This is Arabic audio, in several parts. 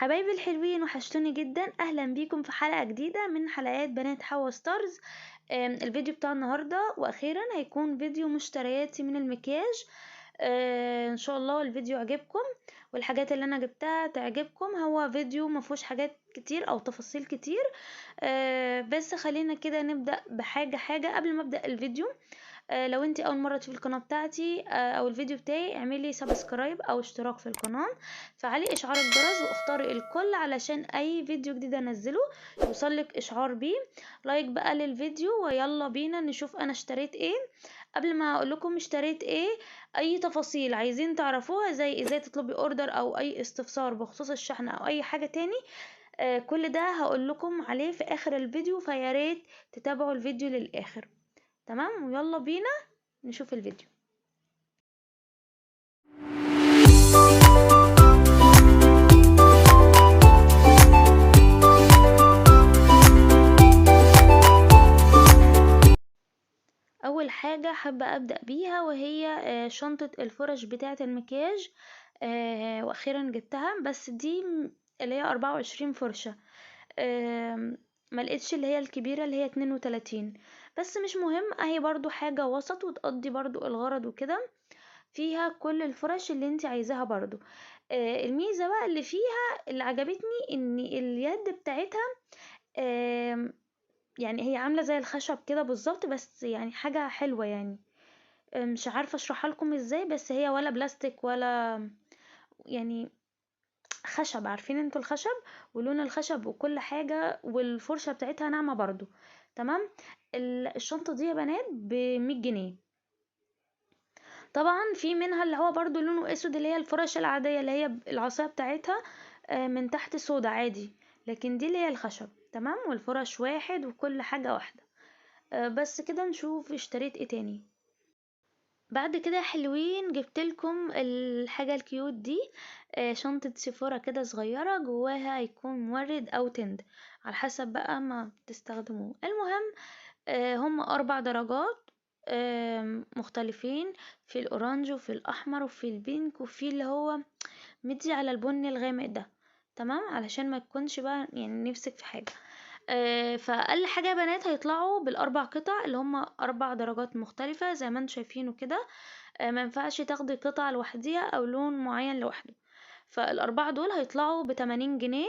حبايبي الحلوين وحشتوني جدا، اهلا بيكم في حلقة جديدة من حلقات بنات حوا ستارز. الفيديو بتاع النهاردة واخيرا هيكون فيديو مشترياتي من المكياج. ان شاء الله الفيديو عجبكم والحاجات اللي انا جبتها تعجبكم. هو فيديو مفهوش حاجات كتير او تفاصيل كتير. بس خلينا كده نبدأ بحاجة حاجة قبل ما ابدأ الفيديو. لو انت اول مره تشوفي القناه بتاعتي او الفيديو بتاعي، اعملي سبسكرايب او اشتراك في القناه، فعلي اشعار الجرس واختاري الكل علشان اي فيديو جديد انزله يوصلك اشعار بيه. لايك بقى للفيديو ويلا بينا نشوف انا اشتريت ايه. قبل ما اقول لكم اشتريت ايه، اي تفاصيل عايزين تعرفوها زي ازاي تطلبي اوردر او اي استفسار بخصوص الشحن او اي حاجه تاني، كل ده هقول لكم عليه في اخر الفيديو، فياريت تتابعوا الفيديو للاخر. تمام، ويلا بينا نشوف الفيديو. اول حاجة حابة ابدأ بيها وهي شنطة الفرش بتاعة المكياج. واخيرا جبتها، بس دي اللي هي 24 فرشة. ما لقيتش اللي هي الكبيرة اللي هي 32، بس مش مهم، اهي برضو حاجة وسط وتقضي برضو الغرض وكده. فيها كل الفرش اللي انت عايزاها برضو. الميزة بقى اللي فيها اللي عجبتني ان اليد بتاعتها يعني هي عاملة زي الخشب كده بالظبط، بس يعني حاجة حلوة يعني. مش عارفة اشرحها لكم ازاي، بس هي ولا بلاستيك ولا يعني خشب، عارفين انتوا الخشب ولون الخشب وكل حاجة، والفرشة بتاعتها ناعمة برضو. تمام. الشنطة دي يا بنات ب100 جنيه. طبعا في منها اللي هو برضو لونه اسود، اللي هي الفرش العادية اللي هي العصاية بتاعتها من تحت سودا عادي، لكن دي اللي هي الخشب. تمام، والفرش واحد وكل حاجة واحدة. بس كده نشوف اشتريت ايه تاني. بعد كده حلوين جبت لكم الحاجة الكيوت دي. شنطة سيفورا كده صغيرة، جواها هيكون مورد او تند على حسب بقى ما تستخدموه. المهم هم 4 درجات مختلفين، في الاورانج وفي الاحمر وفي البينك وفي اللي هو مدي على البني الغامق ده. تمام، علشان ما تكونش بقى يعني نفسك في حاجة. فاقل حاجة يا بنات هيطلعوا بال4 قطع اللي هم 4 درجات مختلفة زي ما انتم شايفينه كده. ما ينفعش تاخدي قطعة لوحديها او لون معين لوحده. فالاربعة دول هيطلعوا ب80 جنيه.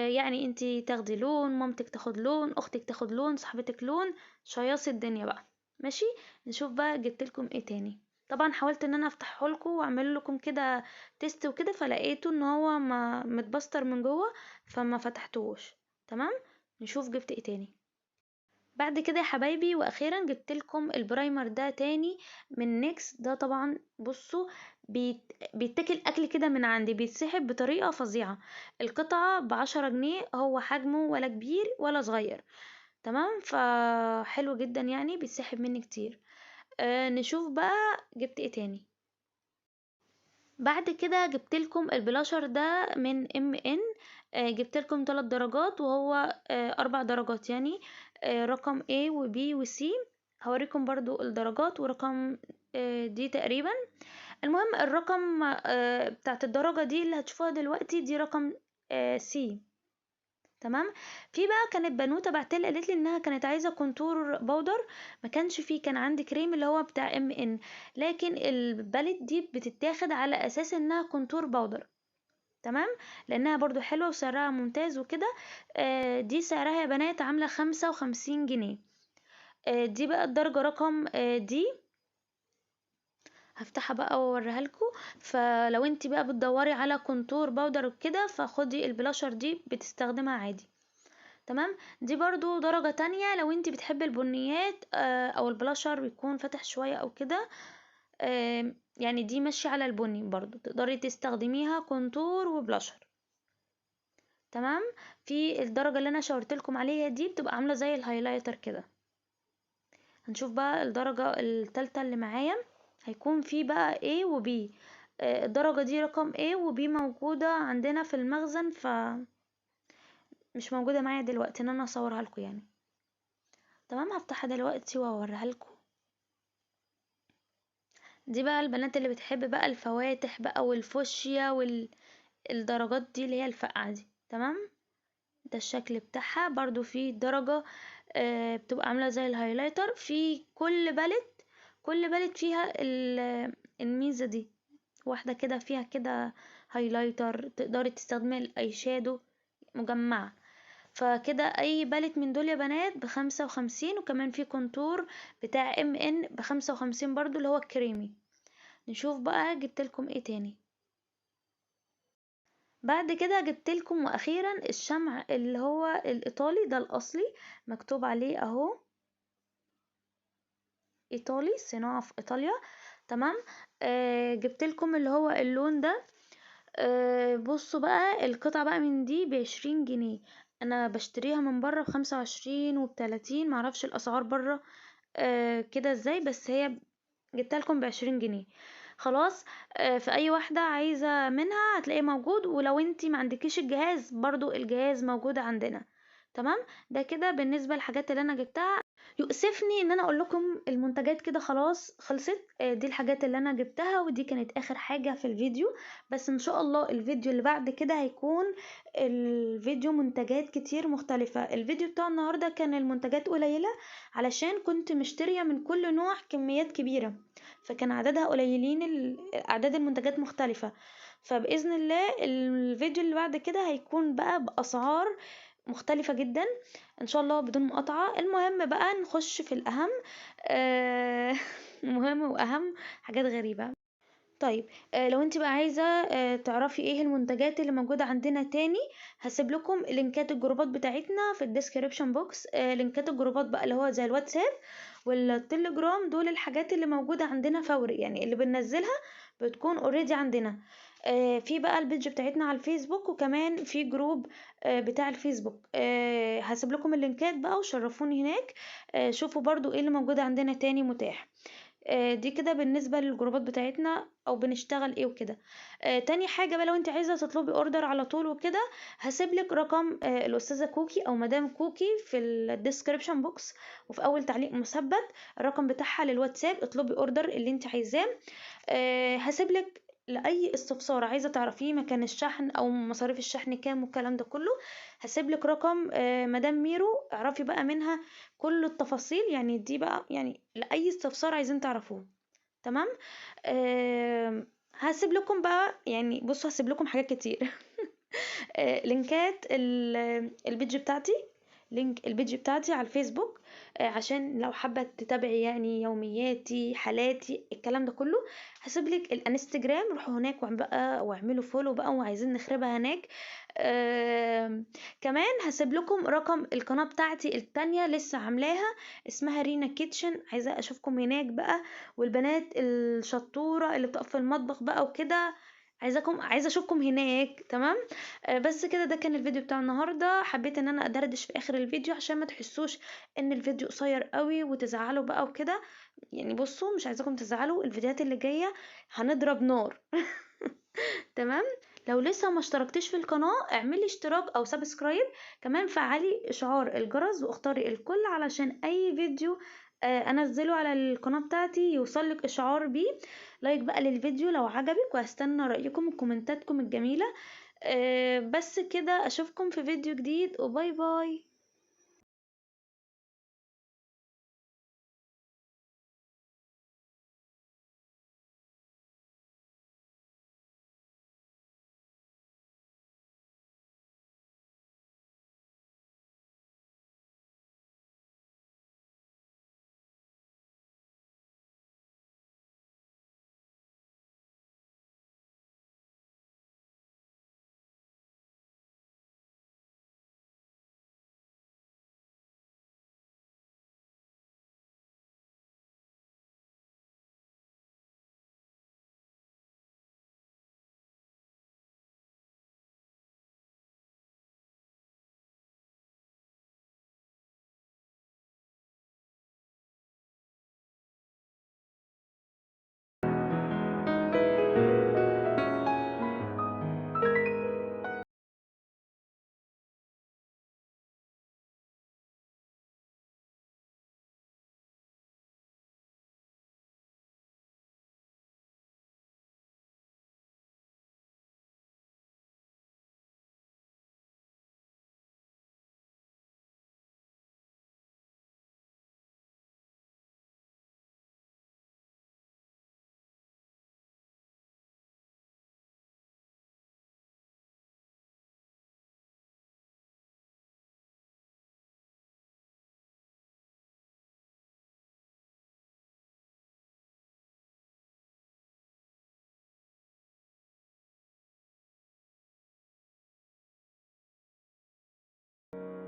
يعني انتي تاخدي لون، مامتك تاخد لون، اختك تاخد لون، صاحبتك لون، شياص الدنيا بقى. ماشي. نشوف بقى جبت لكم ايه تاني. طبعا حاولت ان انا افتحه لكم واعمل لكم كده تيست وكده، فلقيته ان هو ما متبستر من جوه، فما فتحتوش. تمام. نشوف جبت ايه تاني. بعد كده يا حبايبي واخيرا جبت لكم البرايمر ده تاني من نيكس. ده طبعا بصوا بيتاكل اكل كده من عندي، بيتسحب بطريقة فظيعة. القطعة ب10 جنيه، هو حجمه ولا كبير ولا صغير. تمام، فحلو جدا يعني بيتسحب مني كتير. نشوف بقى جبت ايه تاني. بعد كده جبت لكم البلاشر ده من ام ان. جبت لكم 3 درجات وهو 4 درجات يعني. رقم A و B و C. هوريكم برضو الدرجات ورقم دي تقريبا. المهم الرقم بتاعت الدرجة دي اللي هتشوفوها دلوقتي دي رقم C. تمام. في بقى كانت بنوته بعتلي قالت لي انها كانت عايزه كونتور باودر، ما كانش فيه، كان عندي كريم اللي هو بتاع ام ان، لكن الباليت دي بتتاخد على اساس انها كونتور باودر. تمام، لانها برضو حلوه وسعرها ممتاز وكده. دي سعرها يا بنات عامله 55 جنيه. دي بقى الدرجه رقم دي. هفتحها بقى واوريها لكم. فلو انت بقى بتدوري على كونتور باودر وكده، فخدي البلاشر دي بتستخدمها عادي. تمام. دي برضو درجة تانية لو انت بتحبي البنيات او البلاشر بيكون فاتح شوية او كده. يعني دي ماشية على البني، برضو تقدري تستخدميها كونتور وبلاشر. تمام. في الدرجة اللي انا شاورت لكم عليها دي بتبقى عاملة زي الهايلايتر كده. هنشوف بقى الدرجة التالتة اللي معايا. هيكون في بقى A و B. الدرجة دي رقم A و B موجودة عندنا في المخزن، مش موجودة معايا دلوقتي ان انا اصورها لكم يعني. تمام، هفتحها دلوقتي واوريها لكم. دي بقى البنات اللي بتحب بقى الفواتح بقى والفوشيا الدرجات دي اللي هي الفقعة دي. تمام، ده الشكل بتاعها. برضو في درجة بتبقى عاملة زي الهايلايتر في كل بالت فيها الميزة دي. واحدة كده فيها كده هايلايتر، تقدري تستخدمي الاي شادو مجمعة. فكده اي بالت من دول يا بنات ب55، وكمان في كونتور بتاع MN ب55 برضو اللي هو الكريمي. نشوف بقى جبتلكم ايه تاني. بعد كده جبتلكم واخيرا الشمع اللي هو الايطالي ده الاصلي، مكتوب عليه اهو ايطالي، صناعة في ايطاليا. تمام. جبتلكم اللي هو اللون ده. بصوا بقى القطعة بقى من دي ب20 جنيه. انا بشتريها من بره ب25 وب30، معرفش الاسعار بره كده ازاي، بس هي جبتها لكم ب20 جنيه. خلاص. في اي واحدة عايزة منها هتلاقيه موجود، ولو انتي ما عندكيش الجهاز برضو الجهاز موجود عندنا. تمام. ده كده بالنسبة للحاجات اللي انا جبتها. يؤسفني ان انا اقول لكم المنتجات كده خلاص خلصت. دي الحاجات اللي انا جبتها، ودي كانت اخر حاجة في الفيديو. بس ان شاء الله الفيديو اللي بعد كده هيكون الفيديو منتجات كتير مختلفة. الفيديو بتاع النهاردة كان المنتجات قليلة علشان كنت مشترية من كل نوع كميات كبيرة، فكان عددها قليلين، اعداد المنتجات مختلفة. فبإذن الله الفيديو اللي بعد كده هيكون بقى بأسعار مختلفة جدا ان شاء الله بدون مقاطعة. المهم بقى نخش في الاهم. مهم واهم حاجات غريبة. طيب لو انت بقى عايزة تعرفي ايه المنتجات اللي موجودة عندنا تاني، هسيب لكم لينكات الجروبات بتاعتنا في الديسكريبشن بوكس. لينكات الجروبات بقى اللي هو زي الواتساب والتليجرام، دول الحاجات اللي موجودة عندنا فوري، يعني اللي بننزلها بتكون اوريدي عندنا. في بقى البيج بتاعتنا على الفيسبوك، وكمان في جروب بتاع الفيسبوك. هسيب لكم اللينكات بقى وشرفوني هناك. شوفوا برضو ايه اللي موجود عندنا تاني متاح. دي كده بالنسبة للجروبات بتاعتنا او بنشتغل ايه وكده. تاني حاجة بقى لو انت عايزة تطلبي اوردر على طول وكده، هسيب لك رقم الاستاذة كوكي او مدام كوكي في الديسكريبشن بوكس، وفي اول تعليق مثبت الرقم بتاعها للواتساب. اطلبي اوردر اللي انت عايزاه. هسيب لك لاي استفسار عايزه تعرفيه مكان الشحن او مصاريف الشحن كام والكلام ده كله، هسيب لك رقم مدام ميرو، اعرفي بقى منها كل التفاصيل. يعني دي بقى يعني لاي استفسار عايزين تعرفوه. تمام. هسيب لكم بقى، يعني بصوا هسيب لكم حاجات كتير. لينكات البيج بتاعتي، لينك البيج بتاعتي على الفيسبوك، عشان لو حابة تتابعي يعني يومياتي حالاتي الكلام ده كله. هسيب لك الانستجرام، روحوا هناك بقى واعملوا فولو بقى، وعايزين نخربها هناك. كمان هسيب لكم رقم القناة بتاعتي التانية لسه عاملاها، اسمها رينا كيتشن، عايزة اشوفكم هناك بقى. والبنات الشطورة اللي بتقف في المطبخ بقى وكده، عايزه اشوفكم هناك. تمام. بس كده ده كان الفيديو بتاع النهارده. حبيت ان انا ادردش في اخر الفيديو عشان ما تحسوش ان الفيديو قصير قوي وتزعلوا بقى وكده. يعني بصوا مش عايزاكم تزعلوا، الفيديوهات اللي جايه هنضرب نار. تمام. لو لسه ما اشتركتش في القناه اعملي اشتراك او سبسكرايب، كمان فعلي اشعار الجرس واختاري الكل علشان اي فيديو انزله على القناه بتاعتي يوصلك اشعار بيه. لايك بقى للفيديو لو عجبك، وهستنى رايكم وكومنتاتكم الجميله. بس كده اشوفكم في فيديو جديد، وباي باي.